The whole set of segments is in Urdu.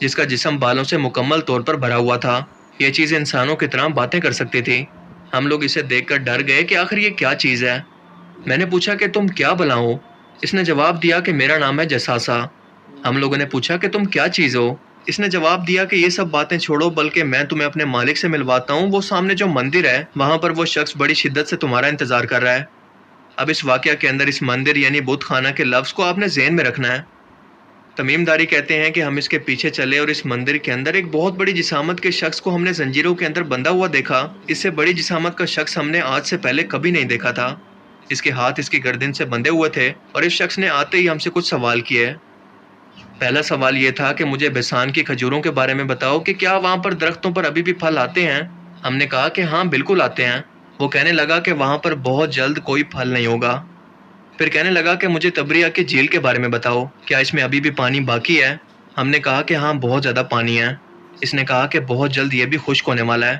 جس کا جسم بالوں سے مکمل طور پر بھرا ہوا تھا۔ یہ چیز انسانوں کی طرح باتیں کر سکتی تھی۔ ہم لوگ اسے دیکھ کر ڈر گئے کہ آخر یہ کیا چیز ہے۔ میں نے پوچھا کہ تم کیا بلا ہو؟ اس نے جواب دیا کہ میرا نام ہے جساسا۔ ہم لوگوں نے پوچھا کہ تم کیا چیز ہو؟ اس نے جواب دیا کہ یہ سب باتیں چھوڑو، بلکہ میں تمہیں اپنے مالک سے ملواتا ہوں۔ وہ سامنے جو مندر ہے وہاں پر وہ شخص بڑی شدت سے تمہارا انتظار کر رہا ہے۔ اب اس واقعہ کے اندر اس مندر یعنی بت خانہ کے لفظ کو آپ نے ذہن میں رکھنا ہے۔ تمیم داری کہتے ہیں کہ ہم اس کے پیچھے چلے اور اس مندر کے اندر ایک بہت بڑی جسامت کے شخص کو ہم نے زنجیروں کے اندر بندھا ہوا دیکھا۔ اس سے بڑی جسامت کا شخص ہم نے آج سے پہلے کبھی نہیں دیکھا تھا۔ اس کے ہاتھ اس کی گردن سے بندھے ہوئے تھے اور اس شخص نے آتے ہی ہم سے کچھ سوال کیے۔ پہلا سوال یہ تھا کہ مجھے بیسان کی کھجوروں کے بارے میں بتاؤ کہ کیا وہاں پر درختوں پر ابھی بھی پھل آتے ہیں؟ ہم نے کہا کہ ہاں بالکل آتے ہیں۔ وہ کہنے لگا کہ وہاں پر بہت جلد کوئی پھل نہیں ہوگا۔ پھر کہنے لگا کہ مجھے تبریہ کی جھیل کے بارے میں بتاؤ، کیا اس میں ابھی بھی پانی باقی ہے؟ ہم نے کہا کہ ہاں بہت زیادہ پانی ہے۔ اس نے کہا کہ بہت جلد یہ بھی خشک ہونے والا ہے۔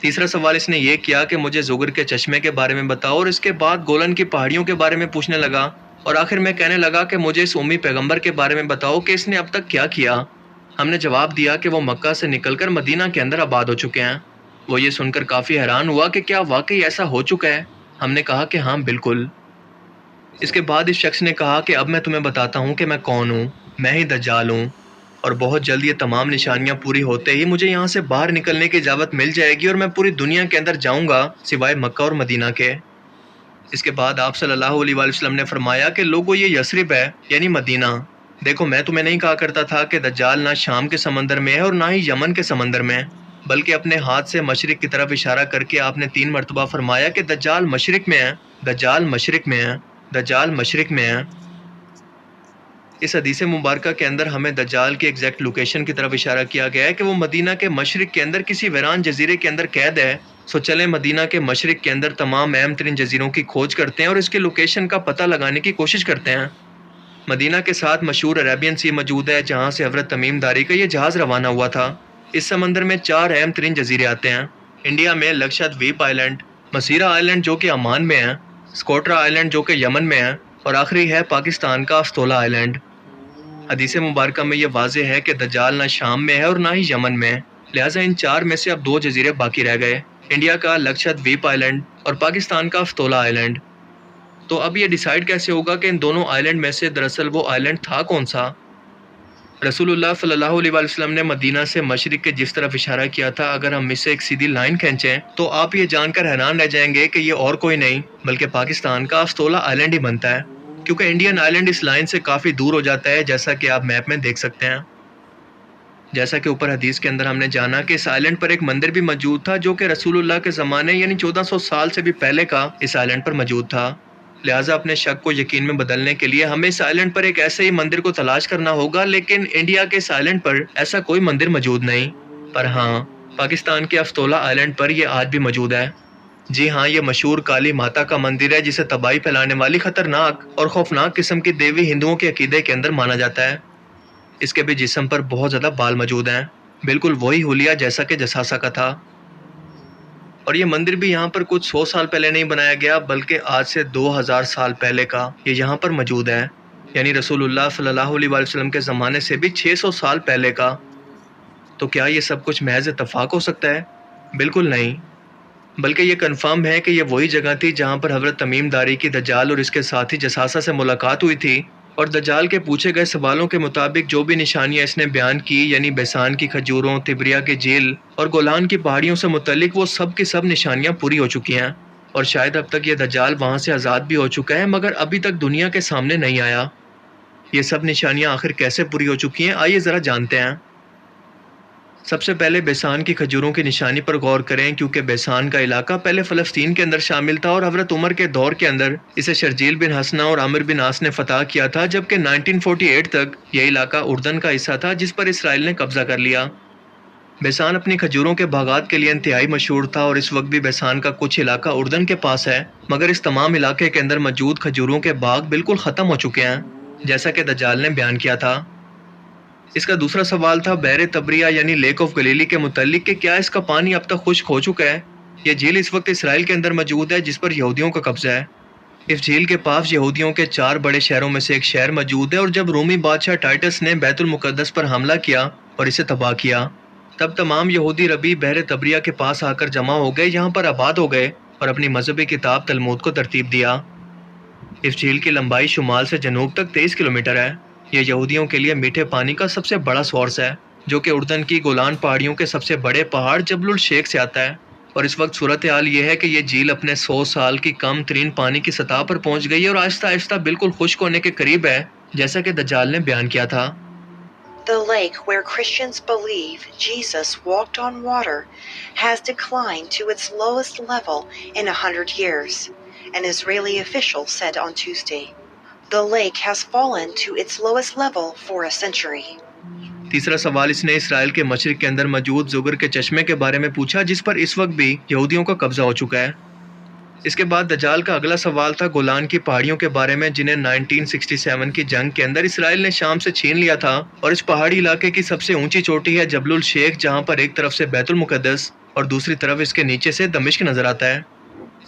تیسرا سوال اس نے یہ کیا کہ مجھے زغر کے چشمے کے بارے میں بتاؤ، اور اس کے بعد گولن کی پہاڑیوں کے بارے میں پوچھنے لگا، اور آخر میں کہنے لگا کہ مجھے اس امی پیغمبر کے بارے میں بتاؤ کہ اس نے اب تک کیا کیا۔ ہم نے جواب دیا کہ وہ مکہ سے نکل کر مدینہ کے اندر آباد ہو چکے ہیں۔ وہ یہ سن کر کافی حیران ہوا کہ کیا واقعی ایسا ہو چکا ہے؟ ہم نے کہا کہ ہاں بالکل۔ اس کے بعد اس شخص نے کہا کہ اب میں تمہیں بتاتا ہوں کہ میں کون ہوں۔ میں ہی دجال ہوں، اور بہت جلد یہ تمام نشانیاں پوری ہوتے ہی مجھے یہاں سے باہر نکلنے کی اجازت مل جائے گی، اور میں پوری دنیا کے اندر جاؤں گا سوائے مکہ اور مدینہ کے۔ اس کے بعد آپ صلی اللہ علیہ وآلہ وسلم نے فرمایا کہ لوگوں یہ یثرب ہے یعنی مدینہ۔ دیکھو میں تمہیں نہیں کہا کرتا تھا کہ دجال نہ شام کے سمندر میں ہے اور نہ ہی یمن کے سمندر میں، بلکہ اپنے ہاتھ سے مشرق کی طرف اشارہ کر کے آپ نے 3 مرتبہ فرمایا کہ دجال مشرق میں ہے، دجال مشرق میں ہے، دجال مشرق میں ہے۔ اس حدیث مبارکہ کے اندر ہمیں دجال کی ایگزیکٹ لوکیشن کی طرف اشارہ کیا گیا ہے کہ وہ مدینہ کے مشرق کے اندر کسی ویران جزیرے کے اندر قید ہے۔ سو چلیں مدینہ کے مشرق کے اندر تمام اہم ترین جزیروں کی کھوج کرتے ہیں اور اس کی لوکیشن کا پتہ لگانے کی کوشش کرتے ہیں۔ مدینہ کے ساتھ مشہور عربین سی موجود ہے جہاں سے حضرت تمیم داری کا یہ جہاز روانہ ہوا تھا۔ اس سمندر میں 4 اہم ترین جزیرے آتے ہیں۔ انڈیا میں لکشدویپ آئی لینڈ، مسیرا آئی لینڈ جو کہ عمان میں ہے، سکوٹرا آئی لینڈ جو کہ یمن میں ہے، اور آخری ہے پاکستان کا استولا آئی لینڈ۔ حدیث مبارکہ میں یہ واضح ہے کہ دجال نہ شام میں ہے اور نہ ہی یمن میں، لہٰذا ان 4 میں سے اب 2 جزیرے باقی رہ گئے، انڈیا کا لکشدویپ آئی لینڈ اور پاکستان کا استولا آئی لینڈ۔ تو اب یہ ڈیسائیڈ کیسے ہوگا کہ ان دونوں آئی لینڈ میں سے دراصل وہ آئی لینڈ تھا کون سا؟ رسول اللہ صلی اللہ علیہ وآلہ وسلم نے مدینہ سے مشرق کے جس طرف اشارہ کیا تھا، اگر ہم اس سے ایک سیدھی لائن کھینچیں تو آپ یہ جان کر حیران رہ جائیں گے کہ یہ اور کوئی نہیں بلکہ پاکستان کا استولا آئی لینڈ ہی بنتا ہے، کیونکہ انڈین آئی لینڈ اس لائن سے کافی دور ہو جاتا ہے، جیسا کہ آپ میپ میں دیکھ سکتے ہیں۔ جیسا کہ اوپر حدیث کے اندر ہم نے جانا کہ اس آئی لینڈ پر ایک مندر بھی موجود تھا جو کہ رسول اللہ کے زمانے یعنی 1400 سال سے بھی پہلے کا اس آئی لینڈ پر موجود تھا۔ لہٰذا اپنے شک کو یقین میں بدلنے کے لیے ہمیں اس آئی لینڈ پر ایک ایسے ہی مندر کو تلاش کرنا ہوگا، لیکن انڈیا کے اس آئی لینڈ پر ایسا کوئی مندر موجود نہیں، پر ہاں پاکستان کے استولا آئی لینڈ پر یہ آج بھی موجود ہے۔ جی ہاں، یہ مشہور کالی ماتا کا مندر ہے جسے تباہی پھیلانے والی خطرناک اور خوفناک قسم کی دیوی ہندوؤں کے عقیدے کے اندر مانا جاتا ہے۔ اس کے بھی جسم پر بہت زیادہ بال موجود ہیں، بالکل وہی حلیہ جیسا کہ جساسا کا تھا۔ اور یہ مندر بھی یہاں پر کچھ 100 سال پہلے نہیں بنایا گیا بلکہ آج سے 2000 سال پہلے کا یہ یہاں پر موجود ہے، یعنی رسول اللہ صلی اللہ علیہ وآلہ وسلم کے زمانے سے بھی 600 سال پہلے کا۔ تو کیا یہ سب کچھ محض اتفاق ہو سکتا ہے؟ بالکل نہیں، بلکہ یہ کنفرم ہے کہ یہ وہی جگہ تھی جہاں پر حضرت تمیم داری کی دجال اور اس کے ساتھی جساسا سے ملاقات ہوئی تھی، اور دجال کے پوچھے گئے سوالوں کے مطابق جو بھی نشانیاں اس نے بیان کی، یعنی بیسان کی کھجوروں، تبریہ کی جھیل اور گولان کی پہاڑیوں سے متعلق، وہ سب کی سب نشانیاں پوری ہو چکی ہیں، اور شاید اب تک یہ دجال وہاں سے آزاد بھی ہو چکا ہے، مگر ابھی تک دنیا کے سامنے نہیں آیا۔ یہ سب نشانیاں آخر کیسے پوری ہو چکی ہیں، آئیے ذرا جانتے ہیں۔ سب سے پہلے بیسان کی کھجوروں کی نشانی پر غور کریں، کیونکہ بیسان کا علاقہ پہلے فلسطین کے اندر شامل تھا، اور حضرت عمر کے دور کے اندر اسے شرجیل بن حسنہ اور عامر بن عاص نے فتح کیا تھا، جبکہ 1948 تک یہ علاقہ اردن کا حصہ تھا جس پر اسرائیل نے قبضہ کر لیا۔ بیسان اپنی کھجوروں کے باغات کے لیے انتہائی مشہور تھا، اور اس وقت بھی بیسان کا کچھ علاقہ اردن کے پاس ہے، مگر اس تمام علاقے کے اندر موجود کھجوروں کے باغ بالکل ختم ہو چکے ہیں، جیسا کہ دجال نے بیان کیا تھا۔ اس کا دوسرا سوال تھا بحر تبریہ یعنی لیک آف گلیلی کے متعلق کہ کیا اس کا پانی اب تک خشک ہو چکا ہے؟ یہ جھیل اس وقت اسرائیل کے اندر موجود ہے جس پر یہودیوں کا قبضہ ہے۔ اس جھیل کے پاس یہودیوں کے 4 بڑے شہروں میں سے ایک شہر موجود ہے، اور جب رومی بادشاہ ٹائٹس نے بیت المقدس پر حملہ کیا اور اسے تباہ کیا، تب تمام یہودی ربی بحر تبریہ کے پاس آ کر جمع ہو گئے، یہاں پر آباد ہو گئے اور اپنی مذہبی کتاب تلمود کو ترتیب دیا۔ اس جھیل کی لمبائی شمال سے جنوب تک 23 کلومیٹر ہے۔ یہ یہودیوں کے لیے میٹھے پانی کا سب سے بڑا سورس ہے، جو کہ اردن کی گولان پہاڑیوں کے سب سے بڑے پہاڑ جبل الشیخ سے آتا ہے۔ اور اس وقت صورتحال یہ ہے کہ یہ جھیل اپنے 100 سال کی کم ترین پانی کی سطح پر پہنچ گئی ہے اور آہستہ آہستہ بالکل خشک ہونے کے قریب ہے، جیسا کہ دجال نے بیان کیا تھا۔ The lake where Christians believe Jesus walked on water has declined to its lowest level in 100 years, an Israeli official said on Tuesday. The lake has fallen to its lowest level for a century. تیسرا سوال اس نے اسرائیل کے مشرق کے اندر موجود زگر کے چشمے کے بارے میں پوچھا، جس پر اس وقت بھی یہودیوں کا قبضہ ہو چکا ہے۔ اس کے بعد دجال کا اگلا سوال تھا گولان کی پہاڑیوں کے بارے میں، جنہیں 1967 کی جنگ کے اندر اسرائیل نے شام سے چھین لیا تھا، اور اس پہاڑی علاقے کی سب سے اونچی چوٹی ہے جبل الشیخ، جہاں پر ایک طرف سے بیت المقدس اور دوسری طرف اس کے نیچے سے دمشق نظر آتا ہے۔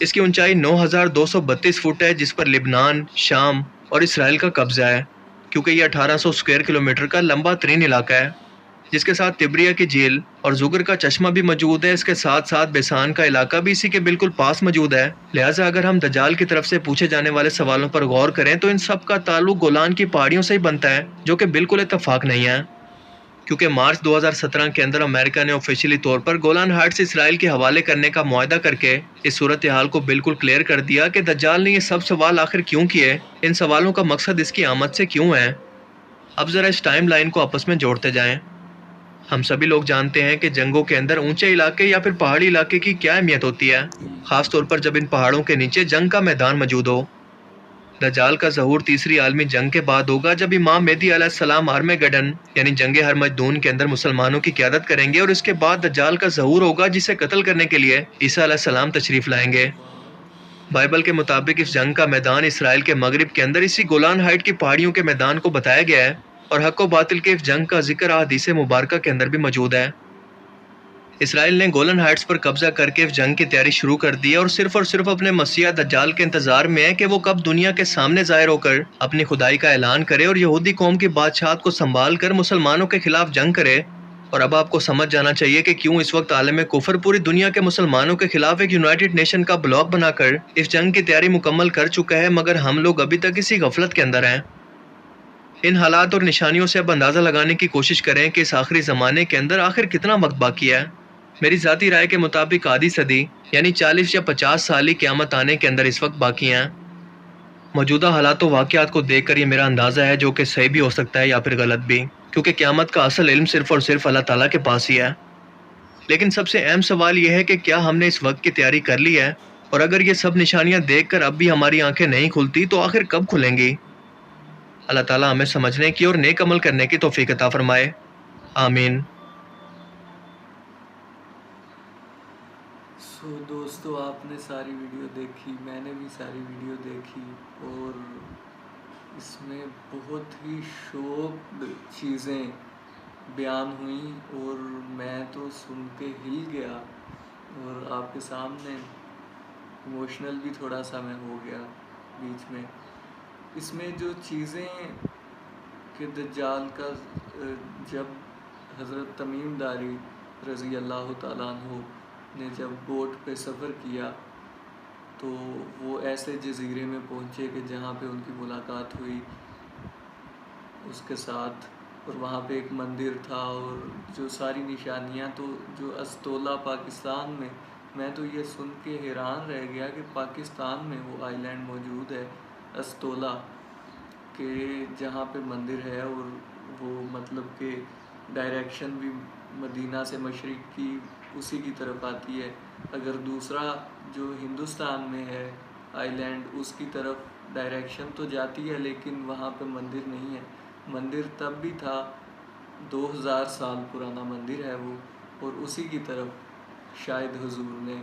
اس کی اونچائی 9232 فٹ ہے، جس پر لبنان، شام اور اسرائیل کا قبضہ ہے، کیونکہ یہ 1800 اسکوائر کلومیٹر کا لمبا ترین علاقہ ہے، جس کے ساتھ تبریہ کی جھیل اور زگر کا چشمہ بھی موجود ہے۔ اس کے ساتھ ساتھ بیسان کا علاقہ بھی اسی کے بالکل پاس موجود ہے۔ لہٰذا اگر ہم دجال کی طرف سے پوچھے جانے والے سوالوں پر غور کریں تو ان سب کا تعلق گولان کی پہاڑیوں سے ہی بنتا ہے، جو کہ بالکل اتفاق نہیں ہے، کیونکہ مارچ 2017 کے اندر امریکہ نے آفیشیلی طور پر گولان ہائٹس اسرائیل کے حوالے کرنے کا معاہدہ کر کے اس صورتحال کو بالکل کلیئر کر دیا کہ دجال نے یہ سب سوال آخر کیوں کیے، ان سوالوں کا مقصد اس کی آمد سے کیوں ہے۔ اب ذرا اس ٹائم لائن کو آپس میں جوڑتے جائیں۔ ہم سبھی لوگ جانتے ہیں کہ جنگوں کے اندر اونچے علاقے یا پھر پہاڑی علاقے کی کیا اہمیت ہوتی ہے، خاص طور پر جب ان پہاڑوں کے نیچے جنگ کا میدان موجود ہو۔ دجال کا ظہور تیسری عالمی جنگ کے بعد ہوگا، جب امام مہدی علیہ السلام آرمیگڈن یعنی جنگ ہرمجدون کے اندر مسلمانوں کی قیادت کریں گے، اور اس کے بعد دجال کا ظہور ہوگا، جسے قتل کرنے کے لیے عیسیٰ علیہ السلام تشریف لائیں گے۔ بائبل کے مطابق اس جنگ کا میدان اسرائیل کے مغرب کے اندر اسی گولان ہائٹ کی پہاڑیوں کے میدان کو بتایا گیا ہے، اور حق و باطل کے اس جنگ کا ذکر احادیث مبارکہ کے اندر بھی موجود ہے۔ اسرائیل نے گولن ہائٹس پر قبضہ کر کے اس جنگ کی تیاری شروع کر دی ہے، اور صرف اپنے مسیح دجال کے انتظار میں ہے کہ وہ کب دنیا کے سامنے ظاہر ہو کر اپنی خدائی کا اعلان کرے اور یہودی قوم کی بادشاہت کو سنبھال کر مسلمانوں کے خلاف جنگ کرے۔ اور اب آپ کو سمجھ جانا چاہیے کہ کیوں اس وقت عالم کفر پوری دنیا کے مسلمانوں کے خلاف ایک یونائٹڈ نیشن کا بلاک بنا کر اس جنگ کی تیاری مکمل کر چکا ہے، مگر ہم لوگ ابھی تک اسی غفلت کے اندر ہیں۔ ان حالات اور نشانیوں سے اب اندازہ لگانے کی کوشش کریں کہ اس آخری زمانے کے اندر آخر کتنا وقت باقی ہے۔ میری ذاتی رائے کے مطابق آدھی صدی یعنی 40 یا 50 سال ہی قیامت آنے کے اندر اس وقت باقی ہیں۔ موجودہ حالات و واقعات کو دیکھ کر یہ میرا اندازہ ہے، جو کہ صحیح بھی ہو سکتا ہے یا پھر غلط بھی، کیونکہ قیامت کا اصل علم صرف اور صرف اللہ تعالیٰ کے پاس ہی ہے۔ لیکن سب سے اہم سوال یہ ہے کہ کیا ہم نے اس وقت کی تیاری کر لی ہے، اور اگر یہ سب نشانیاں دیکھ کر اب بھی ہماری آنکھیں نہیں کھلتی تو آخر کب کھلیں گی؟ اللہ تعالیٰ ہمیں سمجھنے کی اور نیک عمل کرنے کی توفیق عطا فرمائے، آمین۔ دوستو، آپ نے ساری ویڈیو دیکھی، میں نے بھی ساری ویڈیو دیکھی، اور اس میں بہت ہی شوق چیزیں بیان ہوئیں، اور میں تو سن کے ہل گیا، اور آپ کے سامنے ایموشنل بھی تھوڑا سا میں ہو گیا بیچ میں۔ اس میں جو چیزیں کہ دجال کا جب حضرت تمیم داری رضی اللہ تعالیٰ عنہ نے جب بوٹ پہ سفر کیا تو وہ ایسے جزیرے میں پہنچے کہ جہاں پہ ان کی ملاقات ہوئی اس کے ساتھ، اور وہاں پہ ایک مندر تھا، اور جو ساری نشانیاں، تو جو استولہ پاکستان میں تو یہ سن کے حیران رہ گیا کہ پاکستان میں وہ آئی لینڈ موجود ہے استولہ، کہ جہاں پہ مندر ہے، اور وہ مطلب کہ ڈائریکشن بھی مدینہ سے مشرق کی اسی کی طرف آتی ہے۔ اگر دوسرا جو ہندوستان میں ہے آئی لینڈ، اس کی طرف ڈائریکشن تو جاتی ہے لیکن وہاں پہ مندر نہیں ہے۔ مندر تب بھی تھا، 2000 سال پرانا مندر ہے وہ، اور اسی کی طرف شاید حضور نے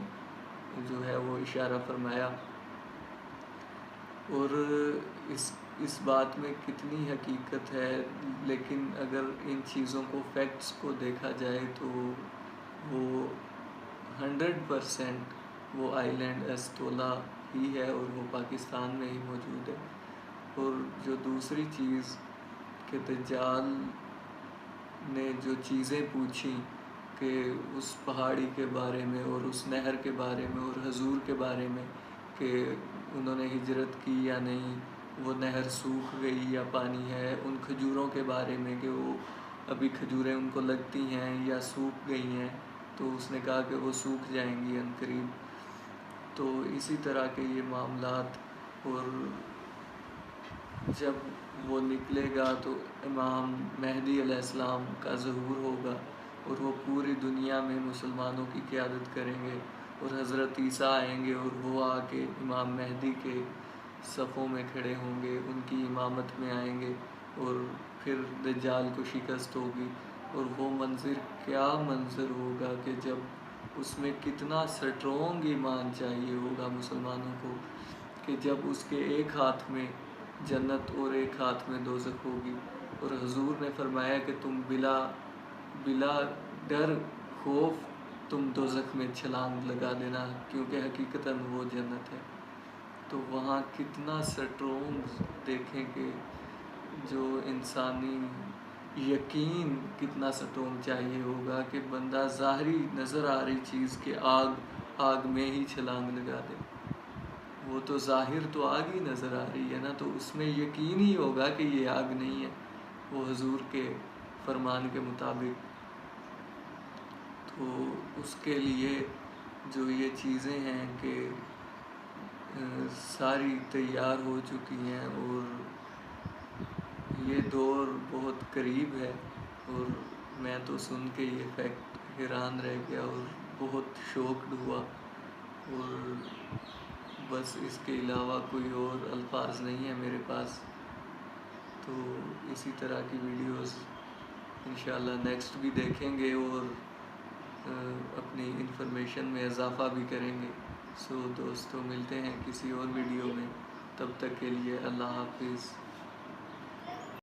جو ہے وہ اشارہ فرمایا۔ اور اس بات میں کتنی حقیقت ہے، لیکن اگر ان چیزوں کو فیکٹس کو دیکھا جائے تو وہ 100% وہ آئی لینڈ استولہ ہی ہے اور وہ پاکستان میں ہی موجود ہے۔ اور جو دوسری چیز کہ دجال نے جو چیزیں پوچھی کہ اس پہاڑی کے بارے میں اور اس نہر کے بارے میں اور حضور کے بارے میں کہ انہوں نے ہجرت کی یا نہیں، وہ نہر سوکھ گئی یا پانی ہے، ان کھجوروں کے بارے میں کہ وہ ابھی کھجوریں ان کو لگتی ہیں یا سوکھ گئی ہیں، تو اس نے کہا کہ وہ سوکھ جائیں گی عنقریب۔ تو اسی طرح کے یہ معاملات، اور جب وہ نکلے گا تو امام مہدی علیہ السلام کا ظہور ہوگا اور وہ پوری دنیا میں مسلمانوں کی قیادت کریں گے، اور حضرت عیسیٰ آئیں گے اور وہ آ کے امام مہدی کے صفوں میں کھڑے ہوں گے، ان کی امامت میں آئیں گے، اور پھر دجال کو شکست ہوگی۔ اور وہ منظر کیا منظر ہوگا کہ جب اس میں کتنا سٹرونگ ایمان چاہیے ہوگا مسلمانوں کو کہ جب اس کے ایک ہاتھ میں جنت اور ایک ہاتھ میں دوزخ ہوگی، اور حضور نے فرمایا کہ تم بلا ڈر خوف تم دوزخ میں چھلانگ لگا دینا، کیونکہ حقیقتاً وہ جنت ہے۔ تو وہاں کتنا سٹرونگ دیکھیں کہ جو انسانی یقین کتنا سٹرونگ چاہیے ہوگا کہ بندہ ظاہری نظر آ رہی چیز کے آگ میں ہی چھلانگ لگا دے۔ وہ تو ظاہر تو آگ ہی نظر آ رہی ہے نا، تو اس میں یقین ہی ہوگا کہ یہ آگ نہیں ہے، وہ حضور کے فرمان کے مطابق۔ تو اس کے لیے جو یہ چیزیں ہیں کہ ساری تیار ہو چکی ہیں، اور یہ دور بہت قریب ہے، اور میں تو سن کے یہ فیکٹ حیران رہ گیا اور بہت شوکڈ ہوا، اور بس اس کے علاوہ کوئی اور الفاظ نہیں ہیں میرے پاس۔ تو اسی طرح کی ویڈیوز انشاءاللہ نیکسٹ بھی دیکھیں گے، اور اپنی انفارمیشن میں اضافہ بھی کریں گے۔ سو دوستو، ملتے ہیں کسی اور ویڈیو میں، تب تک کے لیے اللہ حافظ۔